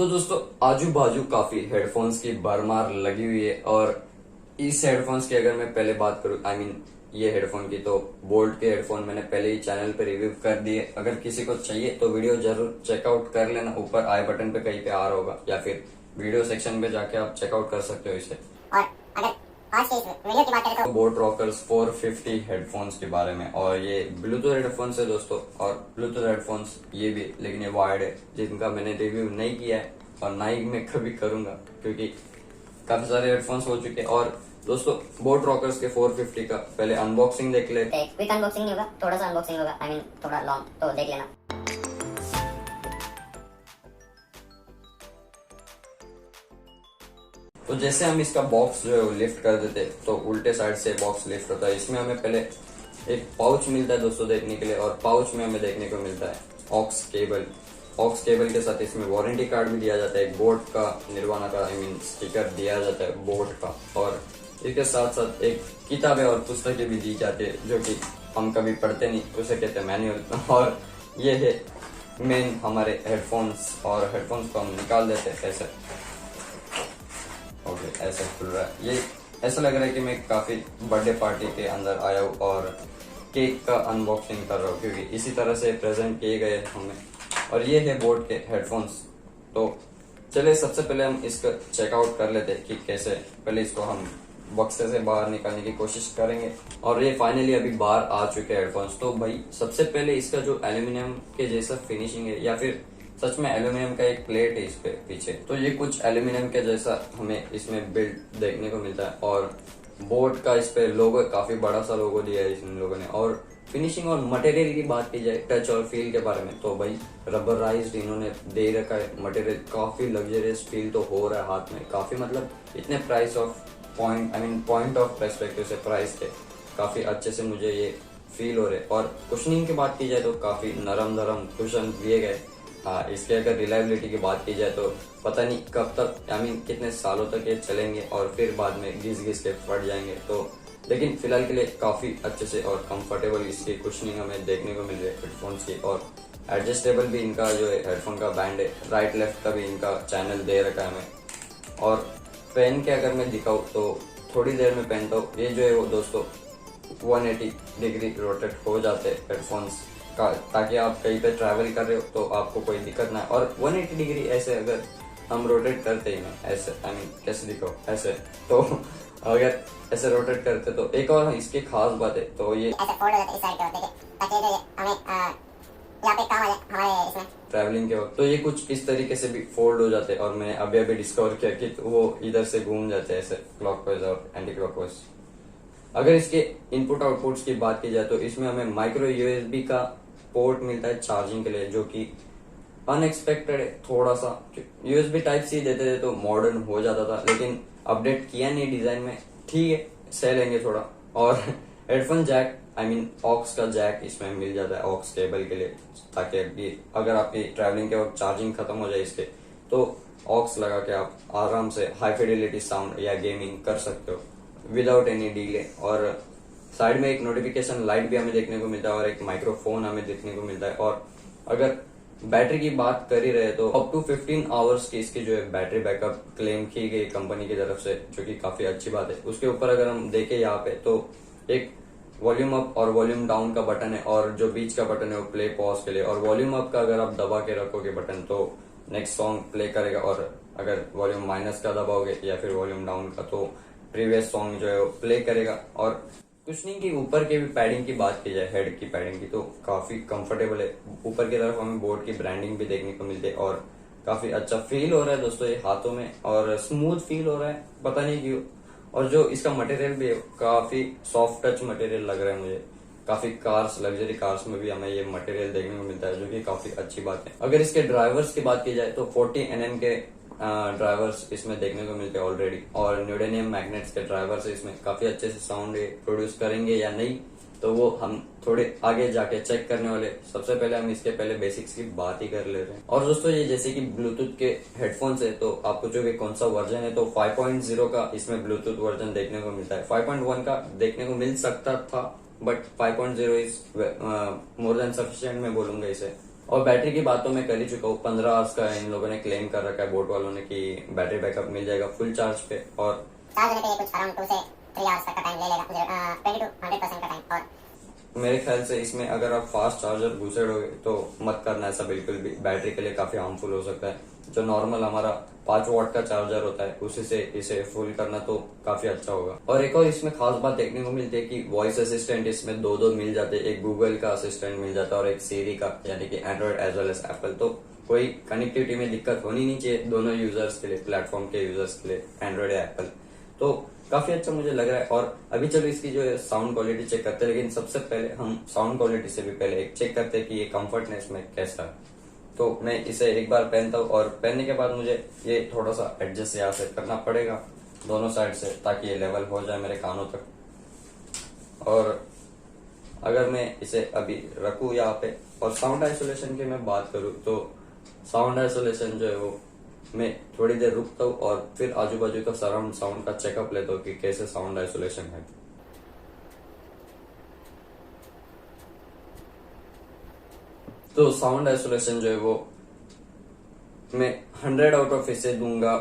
तो दोस्तों आजू बाजू काफी हेडफोन्स की भरमार लगी हुई है। और इस हेडफोन्स की अगर मैं पहले बात करूं ये हेडफोन की, तो बोल्ट के हेडफोन मैंने पहले ही चैनल पे रिव्यू कर दिए। अगर किसी को चाहिए तो वीडियो जरूर चेकआउट कर लेना, ऊपर आई बटन पे कहीं पे आ रहा होगा, या फिर वीडियो सेक्शन पे जाके आप चेकआउट कर सकते हो इसे। और अगर आज के इस वीडियो की बात करें तो बोट रॉकर्स 450 हेडफोन्स के बारे में, और ये ब्लूटूथ हेडफोन्स है दोस्तों। और ब्लूटूथ हेडफोन्स ये भी, लेकिन ये वायर्ड है, जिनका मैंने रिव्यू नहीं किया है और ना ही मैं कभी करूंगा, क्योंकि काफी सारे हेडफोन्स हो चुके हैं। और दोस्तों बोट रॉकर्स के 450 का पहले अनबॉक्सिंग देख ले। क्विक अनबॉक्सिंग नहीं होगा, थोड़ा सा अनबॉक्सिंग होगा, थोड़ा लॉन्ग, तो देख लेना। तो जैसे हम इसका बॉक्स जो है वो लिफ्ट कर देते, तो उल्टे साइड से बॉक्स लिफ्ट होता है। इसमें हमें पहले एक पाउच मिलता है दोस्तों देखने के लिए, और पाउच में हमें देखने को मिलता है ऑक्स केबल। ऑक्स केबल के साथ इसमें वारंटी कार्ड भी दिया जाता है, एक बोट का निर्वाणा का स्टिकर दिया जाता है बोट का। और इसके साथ साथ एक किताबें और पुस्तकें भी दी जाती है, जो कि हम कभी पढ़ते नहीं, उसे कहते हैं मैनुअल। और ये है मेन हमारे हेडफोन्स, और हेडफोन्स को हम निकाल देते हैं ऐसे। ओके, ऐसे खुल रहा है। ये ऐसा लग रहा है कि मैं काफी बर्थडे पार्टी के अंदर आया हूँ और केक का अनबॉक्सिंग कर रहा हूँ, क्योंकि इसी तरह से प्रेजेंट किए गए हमें। और ये है बोट के हेडफोन्स। तो चलिए सबसे पहले हम इसका चेकआउट कर लेते हैं कि कैसे। पहले इसको हम बक्से से बाहर निकालने की कोशिश करेंगे, और ये फाइनली अभी बाहर आ चुके हैं हेडफोन्स। तो भाई सबसे पहले इसका जो एल्यूमिनियम के जैसा फिनिशिंग है, या फिर सच में एल्यूमिनियम का एक प्लेट है इस पे पीछे, तो ये कुछ एल्यूमिनियम के जैसा हमें इसमें बिल्ड देखने को मिलता है। और बोट का इस पे लोगो, काफी बड़ा सा लोगो दिया है इन लोगों ने। और फिनिशिंग और मटेरियल की बात की जाए, टच और फील के बारे में, तो भाई रबराइज्ड इन्होंने दे रखा है मटेरियल। काफी लग्जरियस फील तो हो रहा है हाथ में, काफी मतलब इतने price of point of perspective से प्राइस थे, काफी अच्छे से मुझे ये फील हो रहे। और कुशनिंग की बात की जाए तो काफी नरम नरम कुशन दिए गए। इसके अगर रिलायबिलिटी की बात की जाए तो पता नहीं कब तक, कितने सालों तक ये चलेंगे और फिर बाद में घिस घिस के फट जाएंगे। तो लेकिन फिलहाल के लिए काफी अच्छे से और कंफर्टेबल इसकी कुशनिंग हमें देखने को मिल रही है हेडफोन्स की। और एडजस्टेबल भी इनका जो है हेडफोन का बैंड है, राइट लेफ्ट का भी इनका चैनल दे रखा है हमें। और पहन के अगर मैं दिखाऊँ तो थोड़ी देर में पहनता हूँ, ये जो है वो दोस्तों 180 डिग्री रोटेट हो जाते हैं हेडफोन्स का, ताकि आप कहीं पे ट्रैवल कर रहे हो तो आपको कोई दिक्कत ना है। और 180 डिग्री ऐसे अगर हम रोटेट करते ही ना, ऐसे कैसे दिखाओ, ऐसे तो अगर ऐसे रोटेट करते तो एक और इसकी खास बात है, तो ये ऐसे फोल्ड हो जाता है इस साइड के होते हैं, ताकि जो हमें यहाँ पे काम आ जाए हमारे इसमें ट्रैवलिंग के वक्त। तो ये कुछ इस तरीके से भी फोल्ड हो जाते हैं, और मैंने अभी अभी डिस्कवर किया कि वो इधर से घूम जाते हैं ऐसे क्लॉकवाइज और एंटी क्लॉकवाइज। अगर इसके इनपुट आउटपुट्स की बात की जाए तो इसमें हमें माइक्रो यूएसबी का पोर्ट मिलता है चार्जिंग के लिए, जो कि अनएक्सपेक्टेड है थोड़ा सा। यूएसबी टाइप सी देते थे तो मॉडर्न हो जाता था, लेकिन अपडेट किया नहीं डिजाइन में, ठीक है सह लेंगे थोड़ा। और हेडफोन जैक ऑक्स का जैक इसमें मिल जाता है, ऑक्स केबल के लिए, ताकि अगर आपकी ट्रैवलिंग के वक्त चार्जिंग खत्म हो जाए इसके, तो ऑक्स लगा के आप आराम से हाई फिडेलिटी साउंड या गेमिंग कर सकते हो विदाउट एनी डिले। और साइड में एक नोटिफिकेशन लाइट भी हमें देखने को मिलता है, और एक माइक्रोफोन हमें देखने को मिलता है। और अगर बैटरी की बात कर ही रहे तो अप टू 15 आवर्स की इसकी जो है बैटरी बैकअप क्लेम की गई कंपनी की तरफ से, जो कि काफी अच्छी बात है। उसके ऊपर अगर हम देखें यहाँ पे, तो एक वॉल्यूम अप और वॉल्यूम डाउन का बटन है, और जो बीच का बटन है वो प्ले पॉज के लिए। और वॉल्यूम अप का अगर आप दबा के रखोगे बटन तो नेक्स्ट सॉन्ग प्ले करेगा, और अगर वॉल्यूम माइनस का दबाओगे या फिर वॉल्यूम डाउन का तो प्रीवियस सॉन्ग जो है वो प्ले करेगा। और कुशनिंग की ऊपर के भी पैडिंग की बात की जाए, हेड की पैडिंग की, तो काफी कंफर्टेबल है। ऊपर की तरफ हमें बोर्ड की ब्रांडिंग भी देखने को मिलती है, और काफी अच्छा फील हो रहा है दोस्तों ये हाथों में, और स्मूथ फील हो रहा है, पता नहीं क्यों। और जो इसका मटेरियल भी है काफी सॉफ्ट टच मटेरियल लग रहा है मुझे। काफी कार्स, लग्जरी कार्स में भी हमें ये मटेरियल देखने को मिलता है, जो कि काफी अच्छी बात है। अगर इसके ड्राइवर्स की बात की जाए तो 40 nm के ड्राइवर्स इसमें देखने को मिलते हैं ऑलरेडी, और न्यूडेनियम मैग्नेट्स के ड्राइवर्स इसमें काफी अच्छे से साउंड प्रोड्यूस करेंगे या नहीं, तो वो हम थोड़े आगे जाके चेक करने वाले। सबसे पहले हम इसके पहले बेसिक्स की बात ही कर ले रहे हैं। और दोस्तों ये जैसे कि ब्लूटूथ के हेडफोन्स है, तो आपको जो भी कौन सा वर्जन है, तो 5.0 का इसमें ब्लूटूथ वर्जन देखने को मिलता है। 5.1 का देखने को मिल सकता था, but 5.0 is more than sufficient मैं बोलूंगा इसे। और बैटरी की बात तो मैं कर ही चुका हूँ, 15 आवर्स का इन लोगों ने क्लेम कर रखा है बोट वालों ने कि बैटरी बैकअप मिल जाएगा फुल चार्ज पे। और चार्ज होने पे ये कुछ अराउंड 2 से 3 आवर्स तक का टाइम ले लेगा, 20 to 100% का टाइम। और मेरे ख्याल से इसमें अगर आप फास्ट चार्जर घुसेड़ोगे तो मत करना ऐसा बिल्कुल भी, बैटरी के लिए काफी हार्मफुल हो सकता है। जो नॉर्मल हमारा 5 वॉट का चार्जर होता है उसी से इसे फुल करना तो काफी अच्छा होगा। और एक और इसमें खास बात देखने को मिलती है कि वॉइस असिस्टेंट इसमें दो मिल जाते हैं, एक गूगल का असिस्टेंट मिल जाता है और एक सीरी का, यानी कि Android as well as Apple. तो कोई कनेक्टिविटी में दिक्कत होनी नहीं चाहिए दोनों यूजर्स के लिए, प्लेटफॉर्म के यूजर्स के लिए, एंड्रॉइड या एप्पल। तो काफी अच्छा मुझे लग रहा है। और अभी चलो इसकी जो साउंड क्वालिटी चेक करते हैं, लेकिन सबसे पहले हम साउंड क्वालिटी से भी पहले एक चेक करते हैं कि ये कंफर्टनेस में कैसा है। तो मैं इसे एक बार पहनता हूँ और पहनने के बाद मुझे ये थोड़ा सा एडजस्ट यहाँ से करना पड़ेगा दोनों साइड से, ताकि ये लेवल हो जाए मेरे कानों तक। और अगर मैं इसे अभी रखूँ यहाँ पे और साउंड आइसोलेशन की मैं बात करूँ तो साउंड आइसोलेशन जो है वो मैं थोड़ी देर रुकता हूँ और फिर आजू बाजू का सराउंड साउंड का चेकअप लेता हूँ कि कैसे साउंड आइसोलेशन है। तो साउंड आइसोलेशन जो है वो मैं 100 आउट ऑफ इसे दूंगा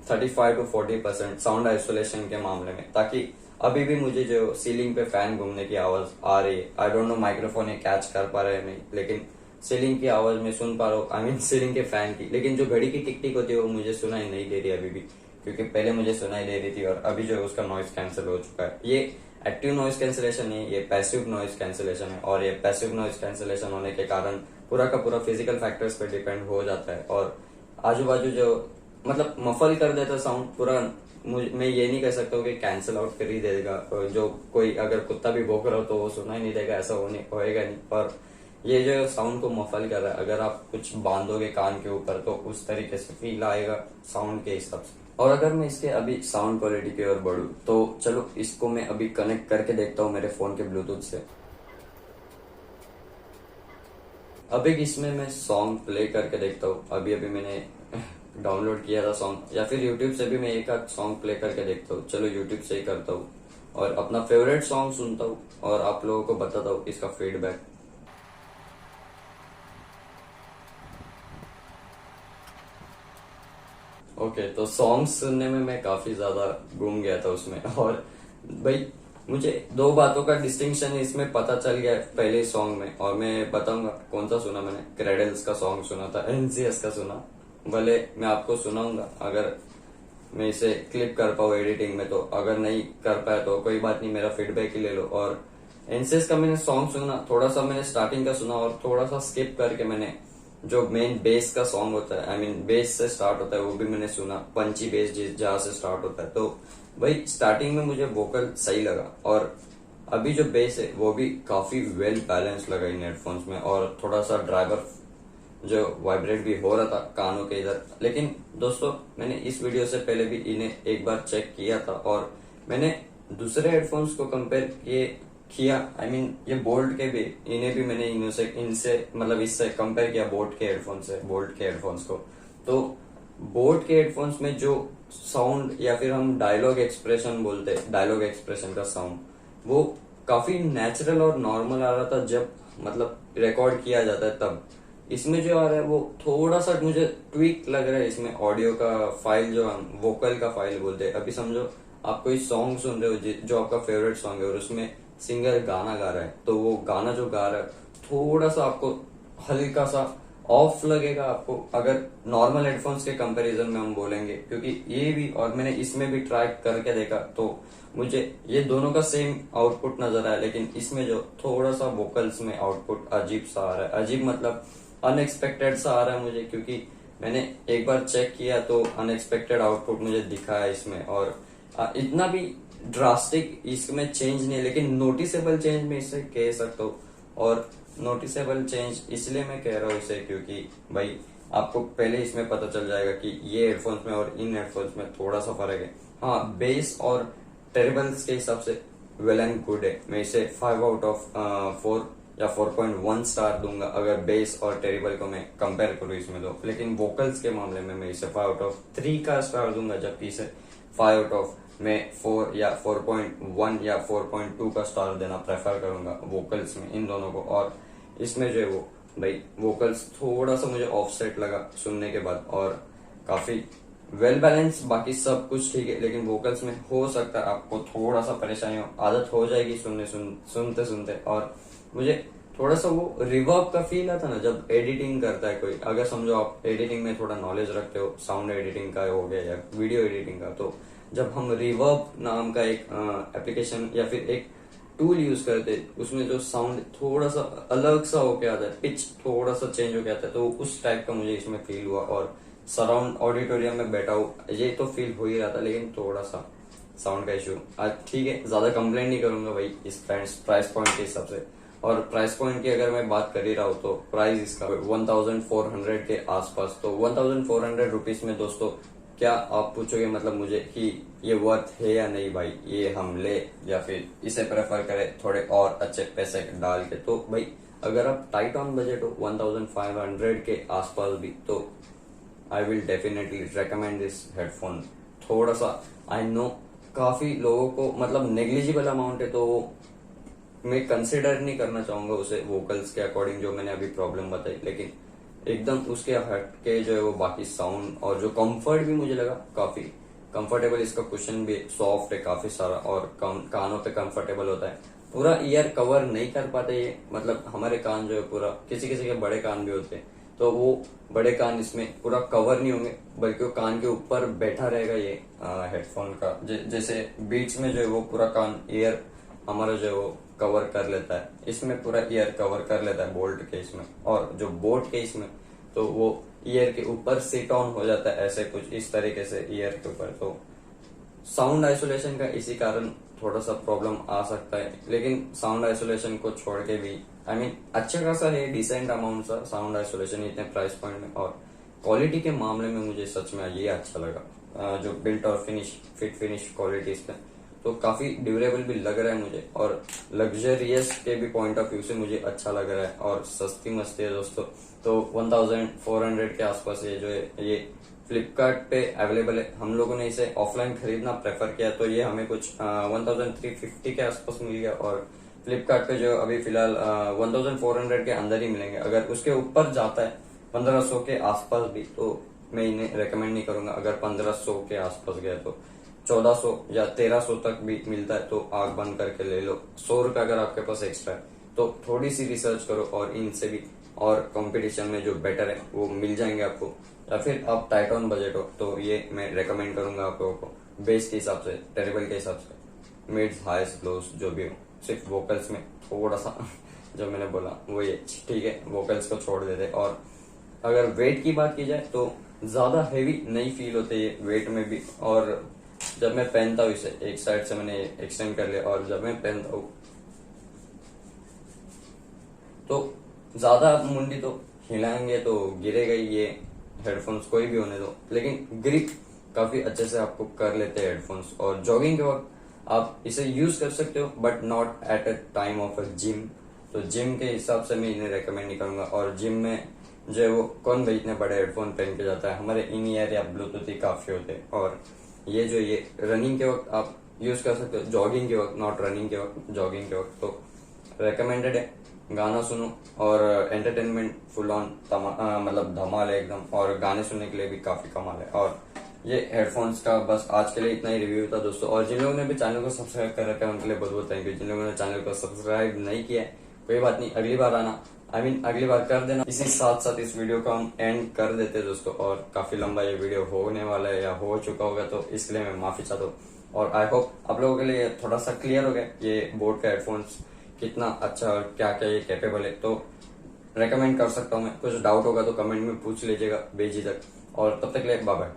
35 to 40% साउंड आइसोलेशन के मामले में, ताकि अभी भी मुझे जो सीलिंग पे फैन घूमने की आवाज आ रही है, आई डोंट नो माइक्रोफोन ये कैच कर पा रहे हैं नहीं, लेकिन सीलिंग की आवाज मैं सुन पा रहा हूँ, आई मीन सीलिंग के फैन की। लेकिन जो घड़ी की टिक टिक होती है वो मुझे सुनाई नहीं दे रही अभी भी, क्योंकि पहले मुझे सुनाई दे रही थी और अभी जो है उसका नॉइस कैंसिल हो चुका है। ये एक्टिव नॉइस कैंसिलेशन नहीं, ये पैसिव नॉइस कैंसिलेशन है। और ये पैसिव नॉइस कैंसिलेशन होने के कारण पूरा का पूरा फिजिकल फैक्टर्स पे डिपेंड हो जाता है और आजू बाजू जो मतलब मफल कर देता साउंड पूरा। मैं ये नहीं कह सकता हूँ कि कैंसिल आउट कर ही देगा, जो कोई अगर कुत्ता भी भौंक रहा हो तो वो सुना ही नहीं देगा, ऐसा होएगा नहीं। और ये जो साउंड को मफल कर रहा है, अगर आप कुछ बांधोगे कान के ऊपर तो उस तरीके से फील आएगा साउंड के हिसाब से। और अगर मैं इसके अभी साउंड क्वालिटी की ओर बढ़ूं तो चलो इसको मैं अभी कनेक्ट करके देखता हूँ मेरे फोन के ब्लूटूथ से। अभी इसमें मैं सॉन्ग प्ले करके देखता हूँ। अभी मैंने डाउनलोड किया था सॉन्ग, या फिर यूट्यूब से भी मैं एक आध सॉन्ग प्ले करके देखता हूँ। चलो यूट्यूब से ही करता हूँ और अपना फेवरेट सॉन्ग सुनता हूँ और आप लोगों को बताता हूँ इसका फीडबैक। ओके, तो सॉन्ग्स सुनने में मैं काफी ज्यादा घूम गया था उसमें। और भाई मुझे दो बातों का डिस्टिंक्शन इसमें पता चल गया पहले सॉन्ग में, और मैं बताऊंगा कौन सा सुना मैंने। क्रेडल्स का सॉन्ग सुना था, एनसीएस का सुना। भले मैं आपको सुनाऊंगा अगर मैं इसे क्लिप कर पाऊँ एडिटिंग में, तो अगर नहीं कर पाया तो कोई बात नहीं, मेरा फीडबैक ही ले लो। और एनसीएस का मैंने सॉन्ग सुना, थोड़ा सा मैंने स्टार्टिंग का सुना और थोड़ा सा स्किप करके मैंने जो मेन बेस का सॉन्ग होता है, आई मीन बेस से स्टार्ट होता है, वो भी मैंने सुना। पंची बेस जहाँ से स्टार्ट होता है, तो भाई स्टार्टिंग में मुझे वोकल सही लगा और अभी जो बेस है वो भी काफी वेल बैलेंस लगा इन हेडफोन्स में। और थोड़ा सा ड्राइवर जो वाइब्रेट भी हो रहा था कानों के इधर। लेकिन दोस्तों मैंने इस वीडियो से पहले भी इन्हें एक बार चेक किया था और मैंने दूसरे हेडफोन्स को कंपेयर किया, आई मीन ये बोल्ट के भी, इन्हें भी मैंने इनसे मतलब इससे कंपेयर किया बोट के हेडफोन से, बोल्ट के हेडफोन्स को। तो बोट के हेडफोन्स में जो साउंड, या फिर हम डायलॉग एक्सप्रेशन बोलते हैं, डायलॉग एक्सप्रेशन का साउंड, वो काफी नेचुरल और नॉर्मल आ रहा था जब मतलब रिकॉर्ड किया जाता है तब। इसमें जो आ रहा है वो थोड़ा सा मुझे ट्वीक लग रहा है। इसमें ऑडियो का फाइल जो हम वोकल का फाइल बोलते हैं, अभी समझो आप कोई सॉन्ग सुन रहे हो जो आपका फेवरेट सॉन्ग है और उसमें सिंगर गाना गा रहा है, तो वो गाना जो गा रहा है थोड़ा सा आपको हल्का सा ऑफ लगेगा आपको, अगर नॉर्मल हेडफोन्स के कंपैरिजन में हम बोलेंगे। क्योंकि ये भी, और मैंने इसमें भी ट्राई करके देखा तो मुझे ये दोनों का सेम आउटपुट नजर आया, लेकिन इसमें जो थोड़ा सा वोकल्स में आउटपुट अजीब सा आ रहा है। अजीब मतलब अनएक्सपेक्टेड सा आ रहा है मुझे, क्योंकि मैंने एक बार चेक किया तो अनएक्सपेक्टेड आउटपुट मुझे दिखा है इसमें। और इतना भी ड्रास्टिक इसमें चेंज नहीं, लेकिन नोटिसेबल चेंज में इसे कह सकता हूँ। और नोटिसेबल चेंज इसलिए मैं कह रहा हूँ इसे क्योंकि भाई आपको पहले इसमें पता चल जाएगा कि ये हेडफोन्स में और इन हेडफोन्स में थोड़ा सा फर्क है। हाँ, बेस और टेरेबल्स के हिसाब से वेल एंड गुड है। मैं इसे 5 आउट ऑफ 4 या 4.1 स्टार दूंगा अगर बेस और टेरेबल को मैं कंपेयर करूँ इसमें तो। लेकिन वोकल्स के मामले में मैं इसे 5 आउट ऑफ 3 का स्टार दूंगा, जबकि इसे 5 आउट ऑफ मैं 4 या 4.1 या 4.2 का स्टार देना प्रेफर करूंगा वोकल्स में, इन दोनों को। और इसमें जो है वो भाई वोकल्स थोड़ा सा मुझे ऑफसेट लगा सुनने के बाद, और काफी वेल बैलेंस, बाकी सब कुछ ठीक है, लेकिन वोकल्स में हो सकता है आपको थोड़ा सा परेशानी हो, आदत हो जाएगी सुनते सुनते। और मुझे थोड़ा सा वो रिवर्ब का फील आता ना जब एडिटिंग करता है कोई, अगर समझो आप एडिटिंग में थोड़ा नॉलेज रखते हो, साउंड एडिटिंग का हो गया या वीडियो एडिटिंग का, तो जब हम रिवर्ब नाम का एक एप्लीकेशन या फिर एक टूल यूज करते, उसमें जो साउंड थोड़ा सा अलग सा होके आता है, पिच थोड़ा सा चेंज होके आता है, तो उस टाइप का मुझे इसमें फील हुआ। और सराउंड ऑडिटोरियम में बैठा हूँ, ये तो फील हो ही रहा था, लेकिन थोड़ा सा साउंड का इशू। आज ठीक है, ज्यादा कंप्लेंट नहीं करूंगा भाई इस प्राइस पॉइंट के हिसाब से। और प्राइस पॉइंट की अगर मैं बात कर ही रहा हूँ तो प्राइस इसका 1400 के आसपास। तो 1400 रुपीज में दोस्तों क्या आप पूछोगे मतलब मुझे कि ये वर्थ है या नहीं भाई, ये हम ले या फिर इसे प्रेफर करें थोड़े और अच्छे पैसे डाल के। तो भाई अगर आप टाइट ऑन बजट हो 1500 के आसपास भी, तो I will definitely recommend this headphone. थोड़ा सा आई नो काफी लोगों को मतलब नेग्लिजिबल अमाउंट है, तो वो मैं कंसिडर नहीं करना चाहूंगा उसे वोकल्स के अकॉर्डिंग जो मैंने अभी प्रॉब्लम बताई, लेकिन एकदम उसके हट के जो है वो बाकी साउंड और जो कंफर्ट भी मुझे लगा काफी कंफर्टेबल। इसका कुशन भी सॉफ्ट है काफी सारा, और कानों पे कंफर्टेबल होता है। पूरा ईयर कवर नहीं कर पाते ये, मतलब हमारे कान जो है पूरा, किसी किसी के बड़े कान भी होते हैं, तो वो बड़े कान इसमें पूरा कवर नहीं होंगे, बल्कि वो कान के ऊपर बैठा रहेगा ये हेडफोन का। जैसे बीच में जो है वो पूरा कान ईयर हमारा जो है वो कवर कर लेता है, इसमें पूरा ईयर कवर कर लेता है बोल्ट केस में। और जो बोट केस में तो वो ईयर के ऊपर सिट ऑन हो जाता है, ऐसे कुछ इस तरीके से ईयर के ऊपर। तो साउंड आइसोलेशन का इसी कारण थोड़ा सा प्रॉब्लम आ सकता है, लेकिन साउंड आइसोलेशन को छोड़ के भी आई मीन अच्छा खासा है, डिसेंट अमाउंट सा साउंड आइसोलेशन इतने प्राइस पॉइंट में। और क्वालिटी के मामले में मुझे सच में ये अच्छा लगा, जो बिल्ट और फिट फिनिश क्वालिटी इसमें तो काफी ड्यूरेबल भी लग रहा है मुझे, और लग्जरियस के भी पॉइंट ऑफ व्यू से मुझे अच्छा लग रहा है, और सस्ती मस्ती है दोस्तों। तो 1400 के आसपास ये जो है ये फ्लिपकार्ट पे अवेलेबल है। हम लोगों ने इसे ऑफलाइन खरीदना प्रेफर किया, तो ये हमें कुछ 1350 के आसपास मिल गया। और फ्लिपकार्ट पे जो अभी फिलहाल 1400 के अंदर ही मिलेंगे। अगर उसके ऊपर जाता है 1500 के आसपास भी, तो मैं इन्हें रेकमेंड नहीं करूंगा। अगर 1500 के आसपास गया तो 1400 या 1300 तक भी मिलता है, तो आग बंद करके ले लो। 100 रुपए अगर आपके पास एक्स्ट्रा है तो थोड़ी सी रिसर्च करो, और इनसे भी और कंपटीशन में जो बेटर है वो मिल जाएंगे आपको। या फिर आप टाइट ऑन बजट हो तो ये मैं रेकमेंड करूंगा आप लोगों को, बेस के हिसाब से, टेरेबल के हिसाब से, मिड्स हाईस लोस जो भी हो। सिर्फ वोकल्स में थोड़ा सा जो मैंने बोला वो ये ठीक है, वोकल्स को छोड़ देते। और अगर वेट की बात की जाए तो ज्यादा हैवी नहीं फील होते ये वेट में भी। और जब मैं पहनता हूँ इसे, एक साइड से मैंने एक्सटेंड कर लिया, और जब मैं पहनता हूँ तो ज्यादा मुंडी तो हिलाएंगे तो गिरेगा ही ये हेडफोन्स, कोई भी होने दो, लेकिन ग्रिप काफी अच्छे से आपको कर लेते हैं हेडफोन्स। और जॉगिंग के वक्त आप इसे यूज कर सकते हो, but not at a time of a gym. तो जिम के हिसाब से मैं इन्हें रेकमेंड नहीं करूंगा। और जिम में जो है वो कौन भाई इतने बड़े हेडफोन पहन के जाता है, हमारे इन ईयर या ब्लूटूथ ही काफी होते हैं। और ये जो ये रनिंग के वक्त आप यूज कर सकते हो, जॉगिंग के वक्त, नॉट रनिंग के वक्त, जॉगिंग के वक्त तो रेकमेंडेड है। गाना सुनो, और एंटरटेनमेंट फुल ऑन मतलब धमाल है एकदम, और गाने सुनने के लिए भी काफी कमाल है। और ये हेडफोन्स का बस आज के लिए इतना ही रिव्यू था दोस्तों। और जिन लोगों ने भी चैनल को सब्सक्राइब कर रखा है उनके लिए बहुत बहुत थैंक यू। जिन लोगों ने चैनल को सब्सक्राइब नहीं किया है कोई बात नहीं, अगली बार आना, अगली बार कर देना। इसी साथ साथ इस वीडियो को हम एंड कर देते दोस्तों। और काफी लंबा ये वीडियो होने वाला है या हो चुका होगा, तो इसके लिए मैं माफी चाहता हूँ। और आई होप आप लोगों के लिए थोड़ा सा क्लियर हो गया ये बोट का हेडफोन्स कितना अच्छा और क्या क्या ये कैपेबल है। तो रेकमेंड कर सकता हूँ मैं। कुछ डाउट होगा तो कमेंट में पूछ लीजिएगा बेझिझक। और तब तक के लिए बाय बाय।